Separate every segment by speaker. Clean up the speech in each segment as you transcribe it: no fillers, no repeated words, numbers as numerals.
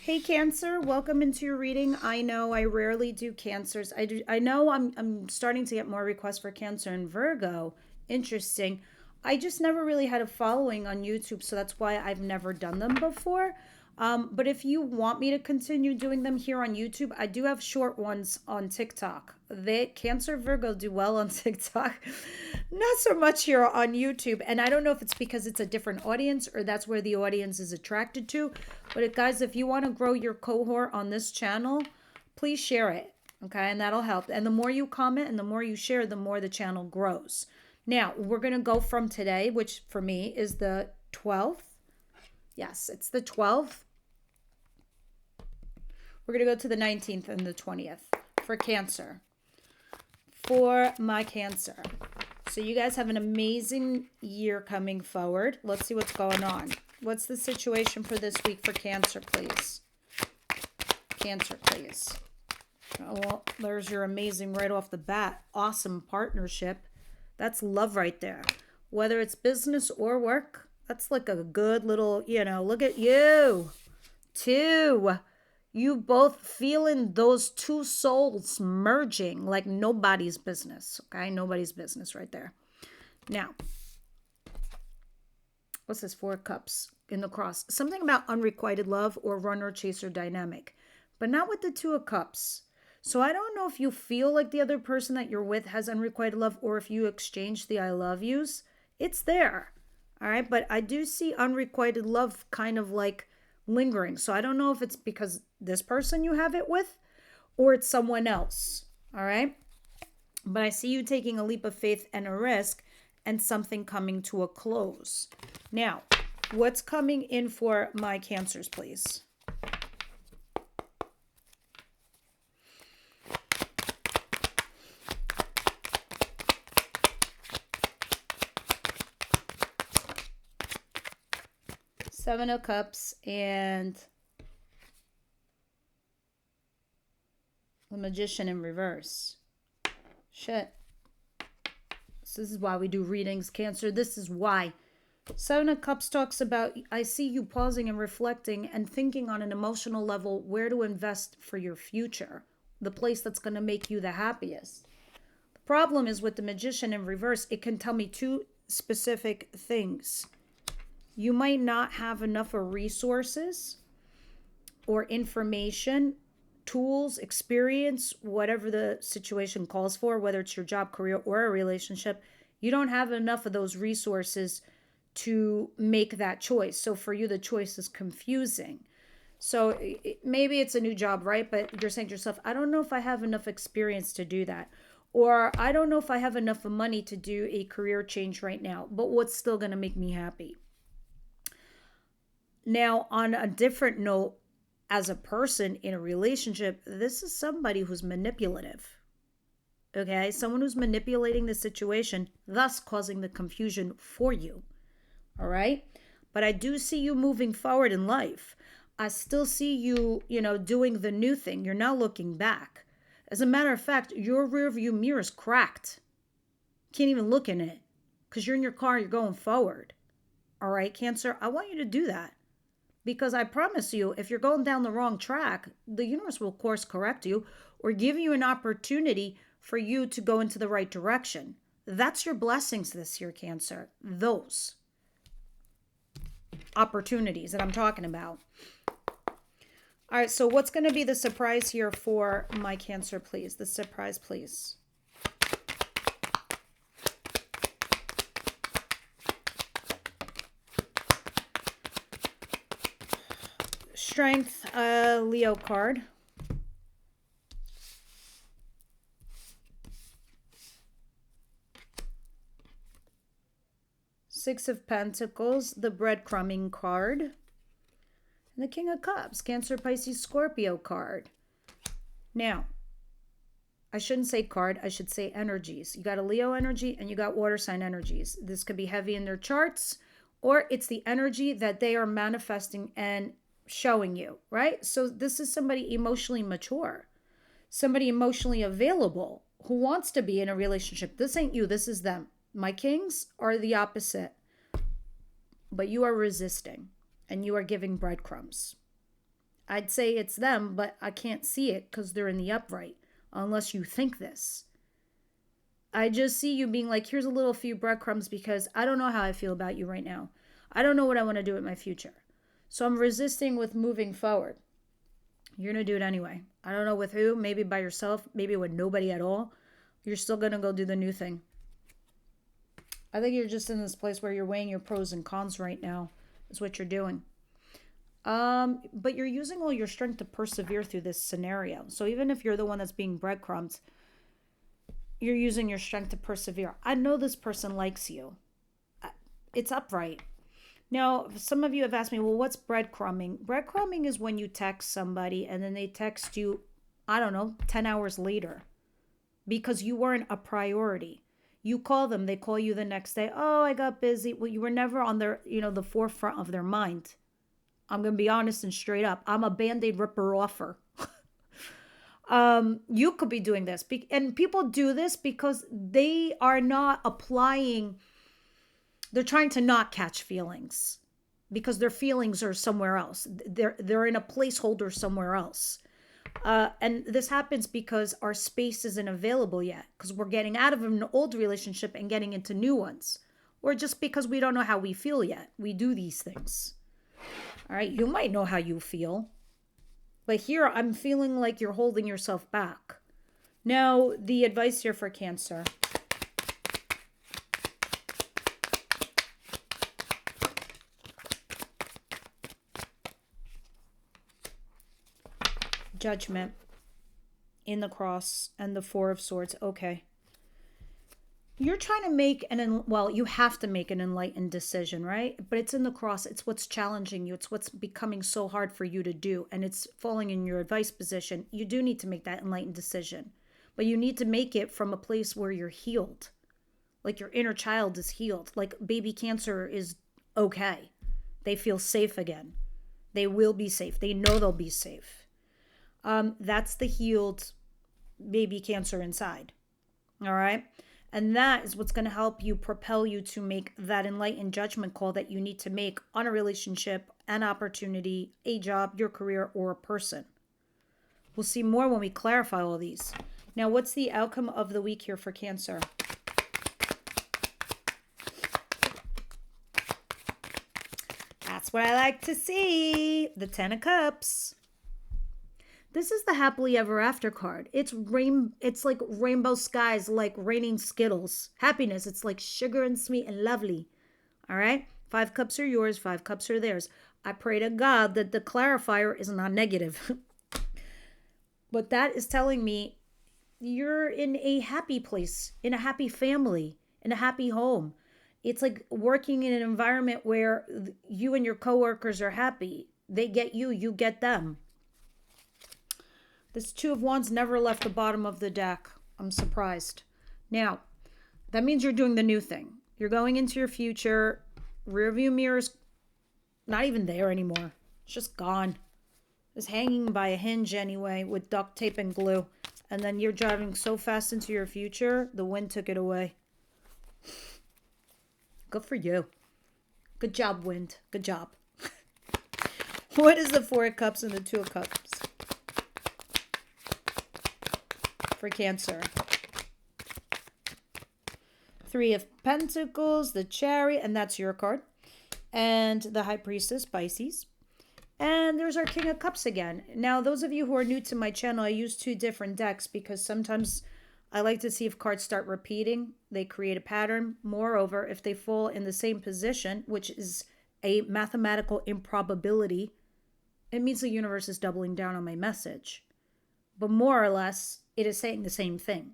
Speaker 1: Hey Cancer, welcome into your reading. I know I rarely do Cancers. I know I'm starting to get more requests for Cancer and Virgo. Interesting. I just never really had a following on YouTube, so that's why I've never done them before. But if you want me to continue doing them here on YouTube, I do have short ones on TikTok. They Cancer Virgo do well on TikTok, not so much here on YouTube. And I don't know if it's because it's a different audience or that's where the audience is attracted to. But guys, if you want to grow your cohort on this channel, please share it. Okay, and that'll help. And the more you comment and the more you share, the more the channel grows. Now, we're going to go from today, which for me is the 12th. Yes, it's the 12th. We're going to go to the 19th and the 20th for Cancer. For my Cancer. So you guys have an amazing year coming forward. Let's see what's going on. What's the situation for this week for Cancer, please? Cancer, please. Oh, well, there's your amazing right off the bat. Awesome partnership. That's love right there. Whether it's business or work, that's like a good little, look at you. Two. You both feeling those two souls merging like nobody's business. Okay, nobody's business right there. Now, what's this? 4 cups in the cross. Something about unrequited love or runner chaser dynamic, but not with the 2 of cups. So I don't know if you feel like the other person that you're with has unrequited love or if you exchange the I love yous. It's there. All right, but I do see unrequited love kind of like lingering. So I don't know if it's because this person you have it with or it's someone else. All right. But I see you taking a leap of faith and a risk and something coming to a close. Now, what's coming in for my Cancers, please? Seven of Cups and the Magician in reverse. Shit. So this is why we do readings, Cancer. This is why. 7 of Cups talks about, I see you pausing and reflecting and thinking on an emotional level where to invest for your future. The place that's going to make you the happiest. The problem is with the Magician in reverse, it can tell me 2 specific things. You might not have enough of resources or information, tools, experience, whatever the situation calls for, whether it's your job, career, or a relationship. You don't have enough of those resources to make that choice. So for you, the choice is confusing. So maybe it's a new job, right? But you're saying to yourself, I don't know if I have enough experience to do that. Or I don't know if I have enough money to do a career change right now. But what's still going to make me happy? Now, on a different note, as a person in a relationship, this is somebody who's manipulative. Okay? Someone who's manipulating the situation, thus causing the confusion for you. All right? But I do see you moving forward in life. I still see you, doing the new thing. You're not looking back. As a matter of fact, your rearview mirror is cracked. Can't even look in it because you're in your car, you're going forward. All right, Cancer, I want you to do that. Because I promise you, if you're going down the wrong track, the universe will course correct you or give you an opportunity for you to go into the right direction. That's your blessings this year, Cancer. Those opportunities that I'm talking about. All right, so what's going to be the surprise here for my Cancer, please? The surprise, please. Strength, Leo card. Six of Pentacles, the breadcrumbing card. And the King of Cups, Cancer, Pisces, Scorpio card. Now, I shouldn't say card, I should say energies. You got a Leo energy and you got water sign energies. This could be heavy in their charts, or it's the energy that they are manifesting and showing you, right? So this is somebody emotionally mature, somebody emotionally available who wants to be in a relationship. This ain't you, this is them. My kings are the opposite, but you are resisting and you are giving breadcrumbs. I'd say it's them, but I can't see it because they're in the upright, unless you think this. I just see you being like, here's a little few breadcrumbs because I don't know how I feel about you right now. I don't know what I want to do with my future. So I'm resisting with moving forward. You're going to do it anyway. I don't know with who, maybe by yourself, maybe with nobody at all. You're still going to go do the new thing. I think you're just in this place where you're weighing your pros and cons right now, is what you're doing. But you're using all your strength to persevere through this scenario. So even if you're the one that's being breadcrumbed, you're using your strength to persevere. I know this person likes you. It's upright. Now, some of you have asked me, well, what's breadcrumbing? Breadcrumbing is when you text somebody and then they text you, I don't know, 10 hours later because you weren't a priority. You call them, they call you the next day. Oh, I got busy. Well, you were never on their, the forefront of their mind. I'm going to be honest and straight up. I'm a Band-Aid ripper offer. You could be doing this. And people do this because they are not applying. They're trying to not catch feelings because their feelings are somewhere else. They're in a placeholder somewhere else. And this happens because our space isn't available yet because we're getting out of an old relationship and getting into new ones. Or just because we don't know how we feel yet. We do these things. All right, you might know how you feel. But here, I'm feeling like you're holding yourself back. Now, the advice here for Cancer. Judgment in the cross and the Four of Swords. Okay. You're trying to make you have to make an enlightened decision, right? But it's in the cross. It's what's challenging you. It's what's becoming so hard for you to do. And it's falling in your advice position. You do need to make that enlightened decision. But you need to make it from a place where you're healed. Like your inner child is healed. Like baby Cancer is okay. They feel safe again. They will be safe. They know they'll be safe. That's the healed baby Cancer inside. All right? And that is what's going to help you propel you to make that enlightened judgment call that you need to make on a relationship, an opportunity, a job, your career, or a person. We'll see more when we clarify all these. Now, what's the outcome of the week here for Cancer? That's what I like to see. The 10 of Cups. This is the happily ever after card. It's like rainbow skies, like raining Skittles. Happiness. It's like sugar and sweet and lovely. All right? 5 cups are yours. 5 cups are theirs. I pray to God that the clarifier is not negative. But that is telling me you're in a happy place, in a happy family, in a happy home. It's like working in an environment where you and your coworkers are happy. They get you, you get them. This 2 of Wands never left the bottom of the deck. I'm surprised. Now, that means you're doing the new thing. You're going into your future. Rearview mirror's not even there anymore. It's just gone. It's hanging by a hinge anyway with duct tape and glue. And then you're driving so fast into your future, the wind took it away. Good for you. Good job, wind. Good job. What is the 4 of Cups and the 2 of Cups? For Cancer. 3 of Pentacles, the Chariot, and that's your card. And the High Priestess, Pisces. And there's our King of Cups again. Now, those of you who are new to my channel, I use 2 different decks because sometimes I like to see if cards start repeating. They create a pattern. Moreover, if they fall in the same position, which is a mathematical improbability, it means the universe is doubling down on my message. But more or less, it is saying the same thing.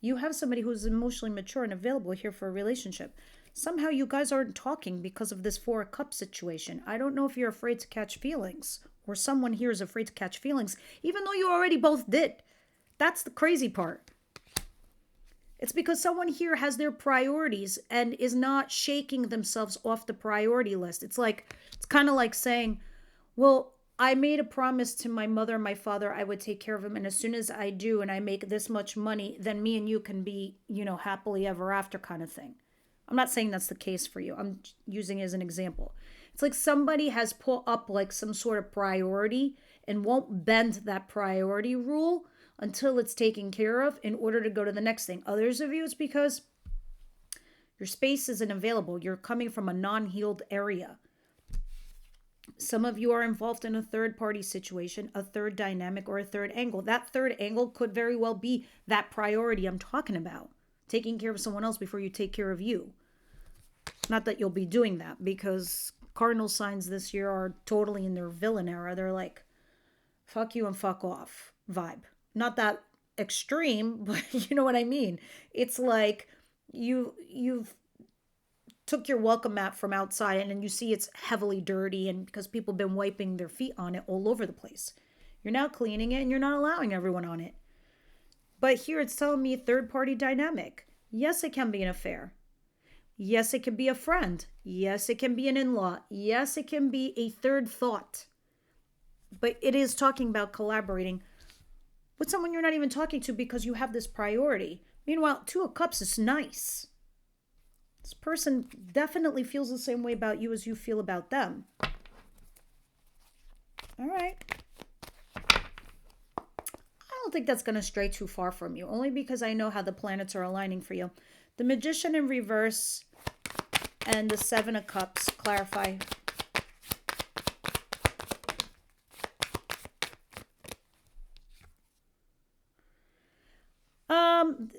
Speaker 1: You have somebody who's emotionally mature and available here for a relationship. Somehow you guys aren't talking because of this 4 of Cups situation. I don't know if you're afraid to catch feelings or someone here is afraid to catch feelings, even though you already both did. That's the crazy part. It's because someone here has their priorities and is not shaking themselves off the priority list. It's kind of like saying, well, I made a promise to my mother and my father I would take care of them. And as soon as I do and I make this much money, then me and you can be, happily ever after kind of thing. I'm not saying that's the case for you. I'm using it as an example. It's It's like somebody has put up like some sort of priority and won't bend that priority rule until it's taken care of in order to go to the next thing. Others of you, it's because your space isn't available. You're coming from a non-healed area. Some of you are involved in a third party situation, a third dynamic, or a third angle. That third angle could very well be that priority I'm talking about. Taking care of someone else before you take care of you. Not that you'll be doing that, because cardinal signs this year are totally in their villain era. They're like, fuck you and fuck off vibe. Not that extreme, but you know what I mean. It's like you've took your welcome mat from outside and you see it's heavily dirty, and because people have been wiping their feet on it all over the place. You're now cleaning it and you're not allowing everyone on it. But here it's telling me third party dynamic. Yes, it can be an affair. Yes, it can be a friend. Yes, it can be an in-law. Yes, it can be a third thought. But it is talking about collaborating with someone you're not even talking to because you have this priority. Meanwhile, Two of Cups is nice. This person definitely feels the same way about you as you feel about them. All right. I don't think that's going to stray too far from you, only because I know how the planets are aligning for you. The Magician in reverse and the Seven of Cups clarify.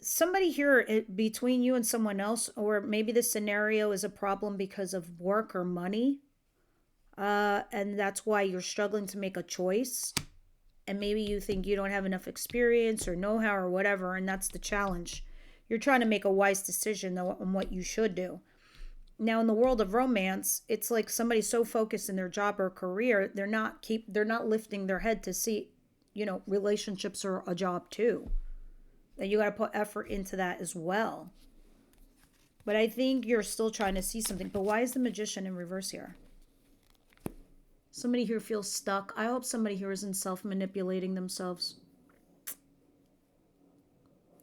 Speaker 1: Somebody here between you and someone else, or maybe the scenario is a problem because of work or money. And that's why you're struggling to make a choice. And maybe you think you don't have enough experience or know-how or whatever, and that's the challenge. You're trying to make a wise decision on what you should do. Now, in the world of romance, it's like somebody's so focused in their job or career, they're not lifting their head to see, relationships are a job too. And you got to put effort into that as well. But I think you're still trying to see something. But why is the Magician in reverse here? Somebody here feels stuck. I hope somebody here isn't self-manipulating themselves.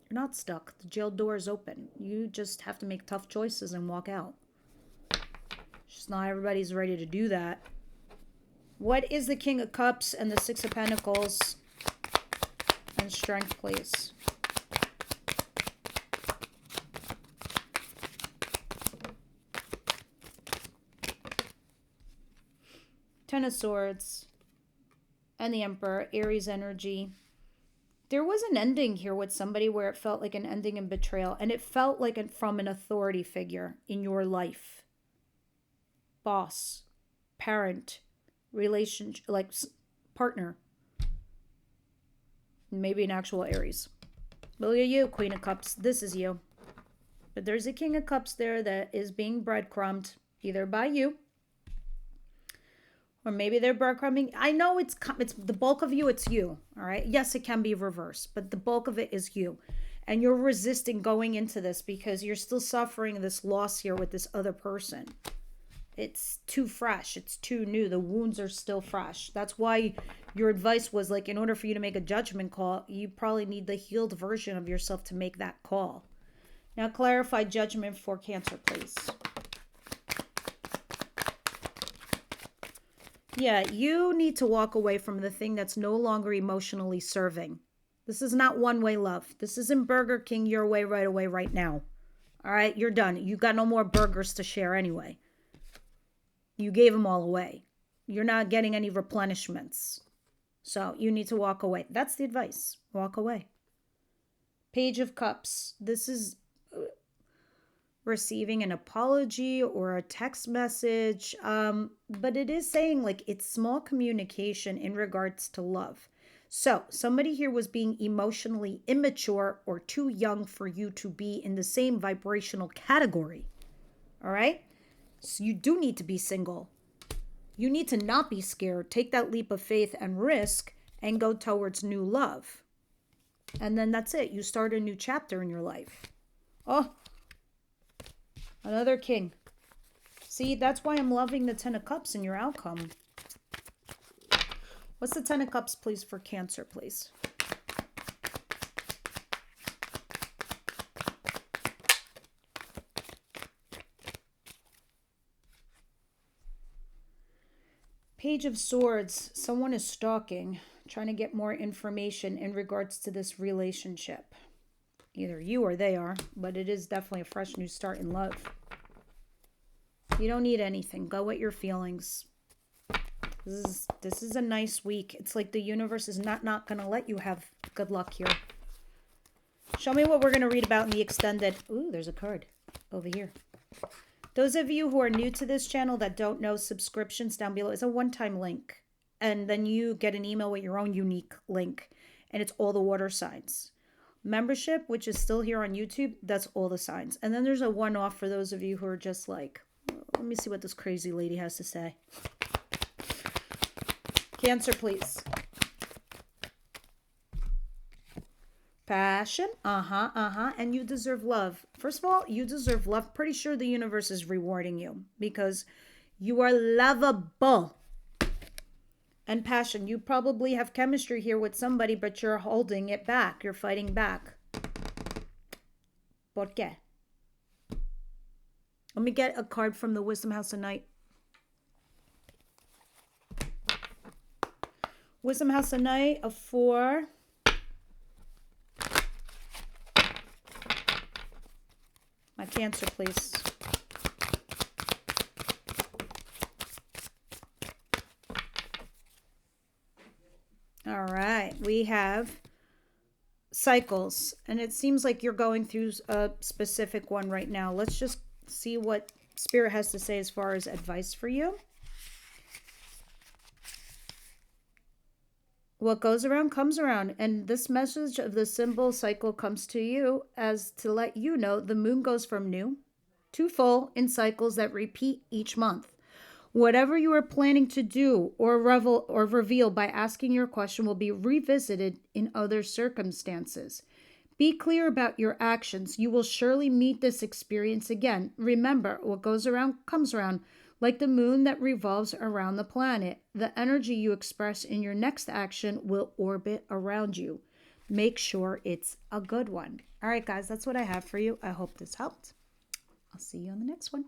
Speaker 1: You're not stuck. The jail door is open. You just have to make tough choices and walk out. Just not everybody's ready to do that. What is the King of Cups and the Six of Pentacles and Strength, please? Ten of Swords and the Emperor, Aries energy. There was an ending here with somebody where it felt like an ending in betrayal, and it felt like from an authority figure in your life. Boss, parent, relationship, like partner. Maybe an actual Aries. Look at you, Queen of Cups. This is you. But there's a King of Cups there that is being breadcrumbed, either by you, or maybe they're breadcrumbing. I know it's the bulk of you, it's you, all right? Yes, it can be reversed, but the bulk of it is you. And you're resisting going into this because you're still suffering this loss here with this other person. It's too fresh. It's too new. The wounds are still fresh. That's why your advice was like, in order for you to make a judgment call, you probably need the healed version of yourself to make that call. Now clarify judgment for Cancer, please. Yeah, you need to walk away from the thing that's no longer emotionally serving. This is not one-way love. This isn't Burger King your way right away right now. All right, you're done. You got no more burgers to share anyway. You gave them all away. You're not getting any replenishments. So you need to walk away. That's the advice. Walk away. Page of Cups. This is receiving an apology or a text message, but it is saying like it's small communication in regards to love. So somebody here was being emotionally immature or too young for you to be in the same vibrational category. All right, so you do need to be single. You need to not be scared. Take that leap of faith and risk and go towards new love, and then that's it. You start a new chapter in your life. Oh, another king. See, that's why I'm loving the Ten of Cups in your outcome. What's the Ten of Cups, please, for Cancer, please? Page of Swords. Someone is stalking, trying to get more information in regards to this relationship. Either you or they are, but it is definitely a fresh new start in love. You don't need anything. Go with your feelings. This is a nice week. It's like the universe is not going to let you have good luck here. Show me what we're going to read about in the extended. Ooh, there's a card over here. Those of you who are new to this channel that don't know, subscriptions down below is a one-time link. And then you get an email with your own unique link. And it's all the water signs. Membership, which is still here on YouTube, that's all the signs. And then there's a one-off for those of you who are just like, let me see what this crazy lady has to say. Cancer, please. Passion. And you deserve love. First of all, you deserve love. Pretty sure the universe is rewarding you because you are lovable. And passion. You probably have chemistry here with somebody, but you're holding it back. You're fighting back. ¿Por qué? Let me get a card from the Wisdom House tonight. Wisdom House tonight of 4. My Cancer, please. All right, we have cycles, and it seems like you're going through a specific one right now. Let's just see what Spirit has to say as far as advice for you. What goes around comes around, and this message of the symbol cycle comes to you as to let you know the moon goes from new to full in cycles that repeat each month. Whatever you are planning to do or reveal by asking your question will be revisited in other circumstances. Be clear about your actions. You will surely meet this experience again. Remember, what goes around comes around. Like the moon that revolves around the planet, the energy you express in your next action will orbit around you. Make sure it's a good one. All right, guys, that's what I have for you. I hope this helped. I'll see you on the next one.